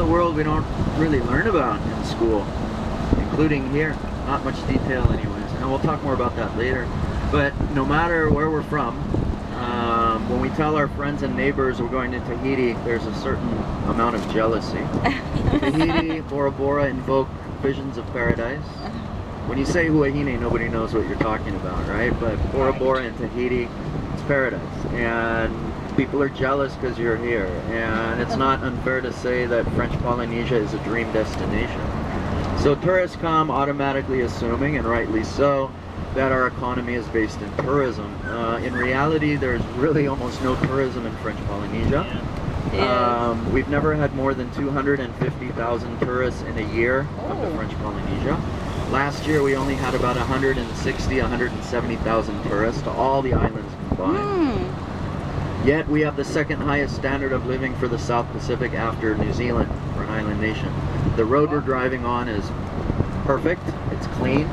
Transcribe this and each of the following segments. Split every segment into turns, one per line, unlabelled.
the world we don't really learn about in school, including here. Not much detail anyways, and we'll talk more about that later. But no matter where we're from, when we tell our friends and neighbors we're going to Tahiti, there's a certain amount of jealousy. Tahiti, Bora Bora invoke visions of paradise. When you say Huahine, nobody knows what you're talking about, right? But Bora Bora and Tahiti, it's paradise. And people are jealous because you're here. And it's not unfair to say that French Polynesia is a dream destination. So tourists come automatically assuming, and rightly so, that our economy is based in tourism. In reality, there's really almost no tourism in French Polynesia. We've never had more than 250,000 tourists in a year come to French Polynesia. Last year we only had about 170,000 tourists to all the islands combined. Yet we have the second highest standard of living for the South Pacific after New Zealand, for an island nation. The road we're driving on is perfect, it's clean.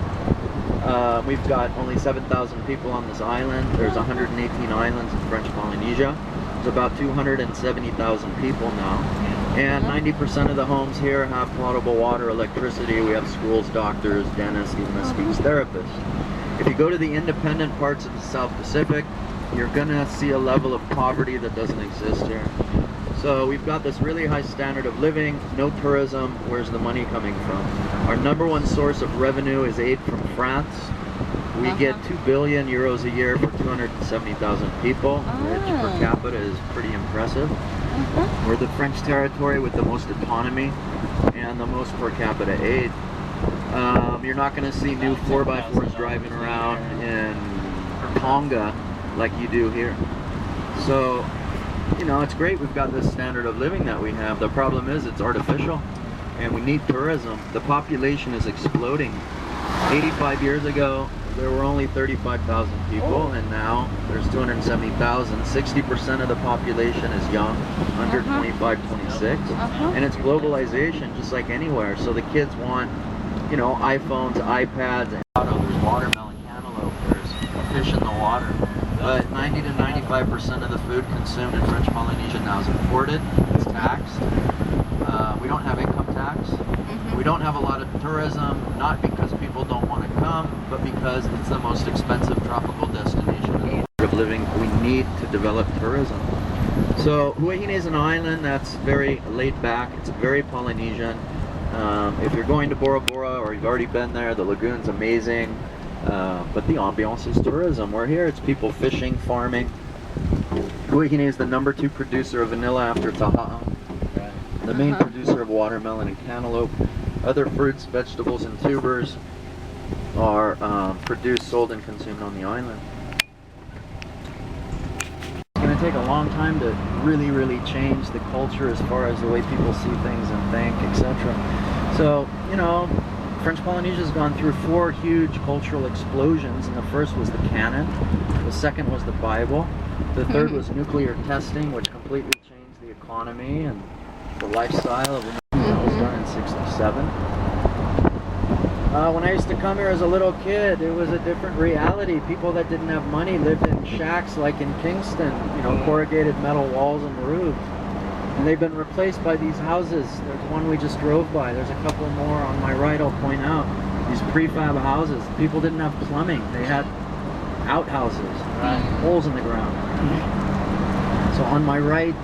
We've got only 7,000 people on this island. There's 118 islands in French Polynesia. There's about 270,000 people now. And 90% of the homes here have potable water, electricity. We have schools, doctors, dentists, even a speech therapist. If you go to the independent parts of the South Pacific, you're gonna see a level of poverty that doesn't exist here. So we've got this really high standard of living, no tourism. Where's the money coming from? Our number one source of revenue is aid from France. We get 2 billion euros a year for 270,000 people, which per capita is pretty impressive. We're the French territory with the most autonomy and the most per capita aid. You're not going to see new 4x4s driving around in Tonga like you do here. So, you know, it's great we've got this standard of living that we have. The problem is it's artificial and we need tourism. The population is exploding. 85 years ago, there were only 35,000 people, and now there's 270,000. 60% of the population is young, under 25, 26. And it's globalization, just like anywhere. So the kids want, you know, iPhones, iPads, and there's watermelon, cantaloupe, there's fish in the water. But 90 to 95% of the food consumed in French Polynesia now is imported. It's taxed. We don't have income tax. We don't have a lot of tourism, not because people don't want to come, but because it's the most expensive tropical destination of living. We need to develop tourism. So Huahine is an island that's very laid back. It's very Polynesian. If you're going to Bora Bora or you've already been there, the lagoon's amazing. But the ambiance is tourism. We're here, it's people fishing, farming. Huahine is the #2 producer of vanilla after Taha. The main producer of watermelon and cantaloupe. Other fruits, vegetables, and tubers are produced, sold, and consumed on the island. It's going to take a long time to really change the culture as far as the way people see things and think, etc. So, you know, French Polynesia has gone through 4 huge cultural explosions, and the first was the canon, the second was the Bible, the third was nuclear testing, which completely changed the economy and the lifestyle of the that was done in '67. When I used to come here as a little kid, it was a different reality. People that didn't have money lived in shacks like in Kingston, you know, corrugated metal walls and roofs. And they've been replaced by these houses. There's one we just drove by. There's a couple more on my right I'll point out. These prefab houses. People didn't have plumbing. They had outhouses, holes in the ground. So on my right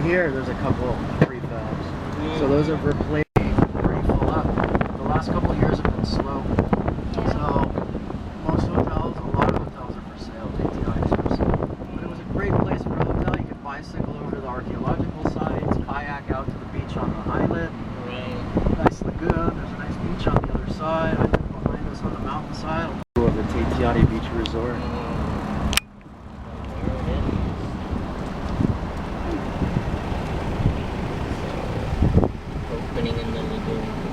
here, there's a couple prefabs. So those have replaced pretty full up. The last couple of years have been slow. So most hotels, a lot of hotels are for sale. TTI is for sale. But it was a great place for a hotel. You could bicycle over to the archaeological sites, kayak out to the beach on the islet. Nice lagoon. There's a nice beach on the other side. I live behind us on the mountainside. Of the Tahiti Beach Resort.
Opening in the lagoon.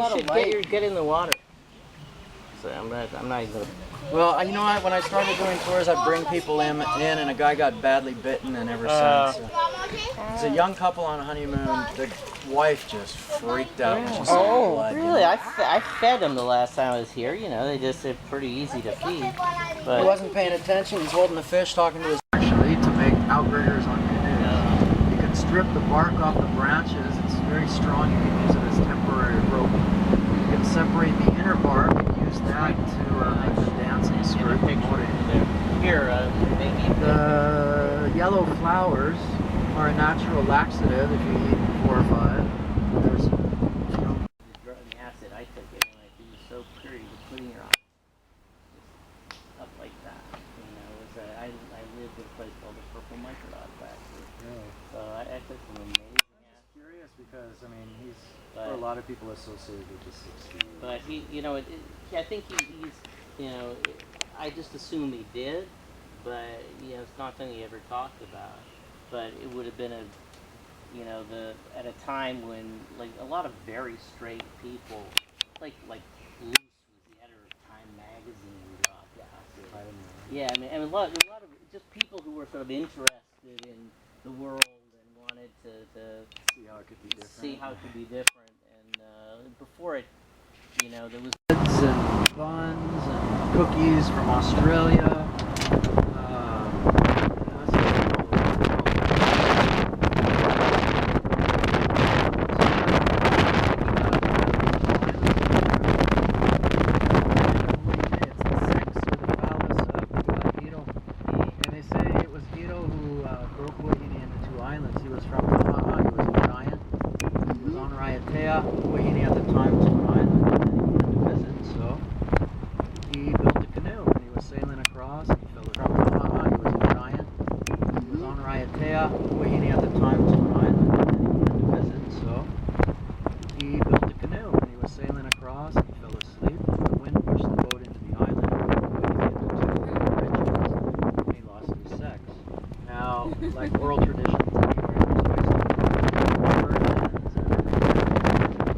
and
You should get in the water. So I'm not even gonna.
well, you know what? When I started doing tours, I'd bring people in, and a guy got badly bitten, and ever since. It's a young couple on a honeymoon. The wife just freaked out when she saw blood.
Really? I fed them the last time I was here. You know, they're pretty easy to feed. But
He wasn't paying attention. He's holding the fish, talking to his actually to make outriggers on canoes. You can strip the bark off the branches. It's very strong. You can use it as temporary rope. You can separate the inner bark and use that to make the dancing skirt.
Here, maybe
The yellow flowers are a natural laxative if you eat 4 or 5. There's,
the acid I took it, and it was so pure. You could put in your eye, just up like that. You know, it was I lived in a place called the Purple Microdot Factory.
Really?
So I took some amazing acid.
Curious because I mean he's for a lot of people associated with the 60s.
But he, you know, I think he's, you know, I just assume he did, but you know, it's not something he ever talked about. But it would have been you know, at a time when like a lot of very straight people, like Luce was the editor of Time magazine, who dropped acid.
I don't know.
Yeah, I mean, and a lot of just people who were sort of interested in the world and wanted to
See how it could be different.
see how it could be different. And before it, you know, there was
breads and buns and cookies from Australia. And they say it was Ito who broke Huahine into 2 islands. He was from Huahine, he was a giant. He was on Raiatea. Huahine at the time was an island, and he had to visit, so he built a canoe and he was sailing across and he fell from Huahine. He was a giant. He was on Raiatea. Huahine at the time was an island, and he had to visit, so he built a canoe and he was sailing across and he fell asleep. The wind pushed the boat into the island. And he lost his sex. Now, like oral traditions anywhere, there's always versions and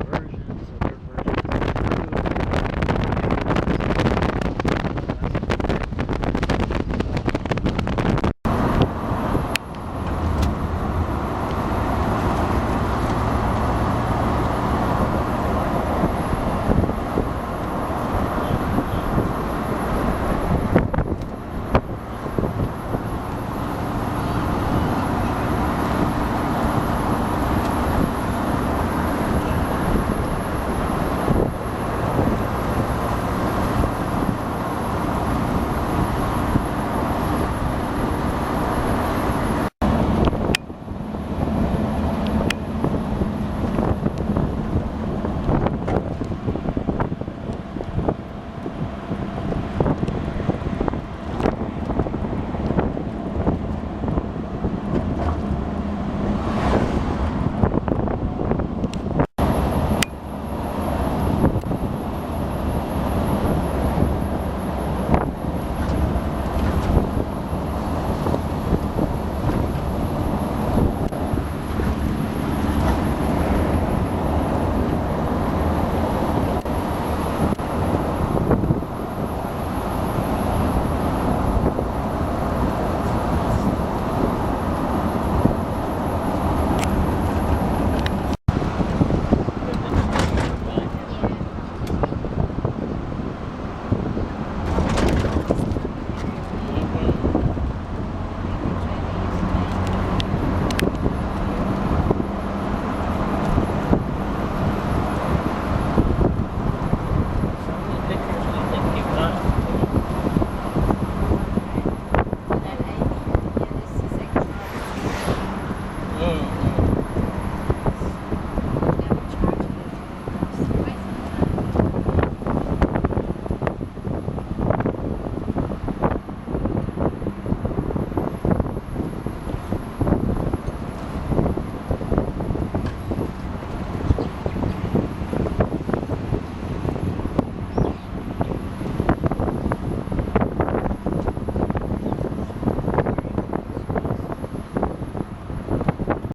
versions, so their version